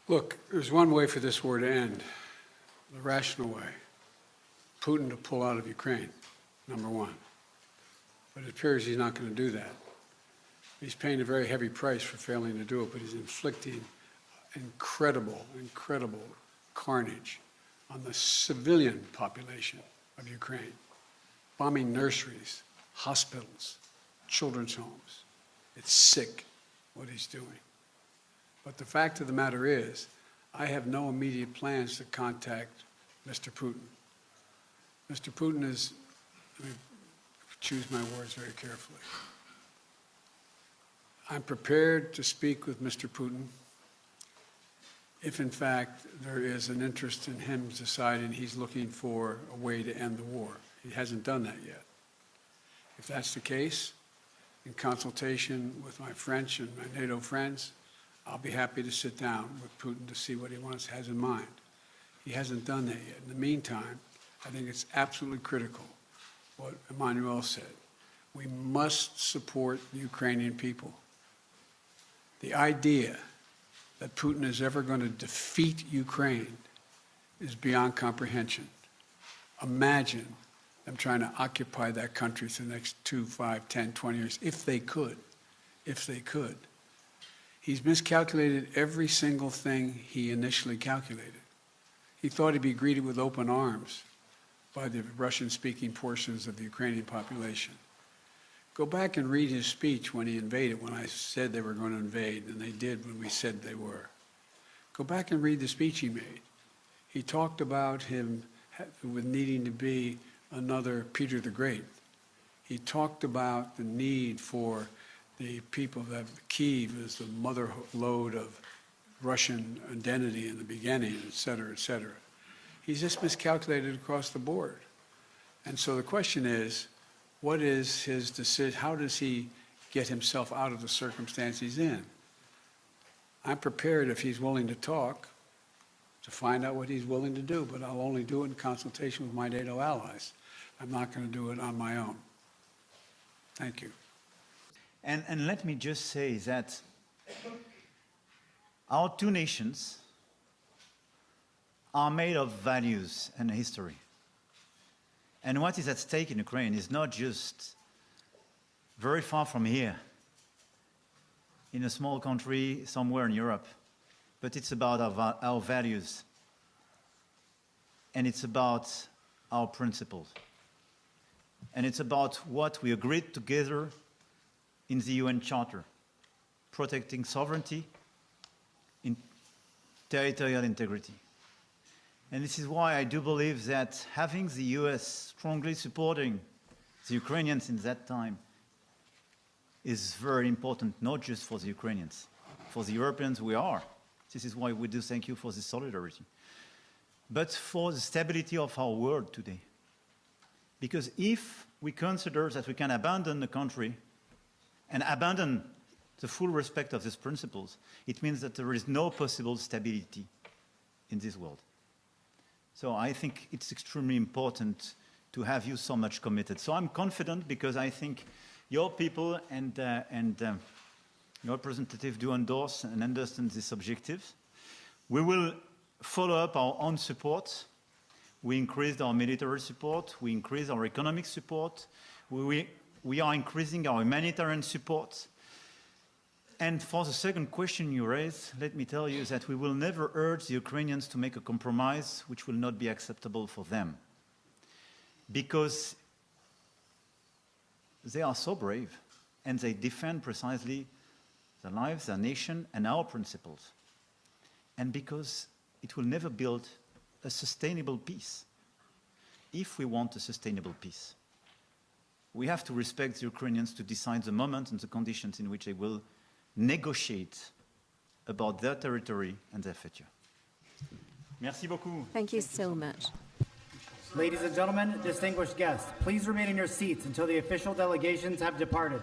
Look, there's one way for this war to end, the rational way. Putin to pull out of Ukraine, number one. But it appears he's not going to do that. He's paying a very heavy price for failing to do it, but he's inflicting incredible carnage on the civilian population of Ukraine, bombing nurseries, hospitals, children's homes. It's sick what he's doing. But the fact of the matter is, I have no immediate plans to contact Mr. Putin. Mr. Putin is, let me choose my words very carefully. I'm prepared to speak with Mr. Putin if, in fact, there is an interest in him deciding he's looking for a way to end the war. He hasn't done that yet. If that's the case, in consultation with my French and my NATO friends, I'll be happy to sit down with Putin to see what he has in mind. He hasn't done that yet. In the meantime, I think it's absolutely critical what Emmanuel said. We must support the Ukrainian people. The idea that Putin is ever going to defeat Ukraine is beyond comprehension. Imagine them trying to occupy that country for the next 2, 5, 10, 20 years, if they could. He's miscalculated every single thing he initially calculated. He thought he'd be greeted with open arms by the Russian-speaking portions of the Ukrainian population. Go back and read his speech when he invaded, when I said they were going to invade, and they did when we said they were. Go back and read the speech he made. He talked about him with needing to be another Peter the Great. He talked about the need for the people that Kyiv is the mother lode of Russian identity in the beginning, et cetera, et cetera. He's just miscalculated across the board. And so the question is, what is his decision? How does he get himself out of the circumstance he's in? I'm prepared, if he's willing to talk, to find out what he's willing to do, but I'll only do it in consultation with my NATO allies. I'm not going to do it on my own. Thank you. And let me just say that our two nations are made of values and history. And what is at stake in Ukraine is not just very far from here, in a small country somewhere in Europe, but it's about our values. And it's about our principles. And it's about what we agreed together in the UN Charter, protecting sovereignty, in territorial integrity. And this is why I do believe that having the US strongly supporting the Ukrainians in that time is very important, not just for the Ukrainians. For the Europeans, we are. This is why we do thank you for this solidarity. But for the stability of our world today. Because if we consider that we can abandon the country and abandon the full respect of these principles, it means that there is no possible stability in this world. So I think it's extremely important to have you so much committed. So I'm confident because I think your people and your representative do endorse and understand these objectives. We will follow up our own support. We increased our military support. We increased our economic support. We are increasing our humanitarian support. And for the second question you raised, let me tell you that we will never urge the Ukrainians to make a compromise which will not be acceptable for them. Because they are so brave and they defend precisely their lives, their nation, and our principles. And because it will never build a sustainable peace. If we want a sustainable peace, we have to respect the Ukrainians to decide the moment and the conditions in which they will negotiate about their territory and their future. Merci beaucoup. Thank you so much. Ladies and gentlemen, distinguished guests, please remain in your seats until the official delegations have departed.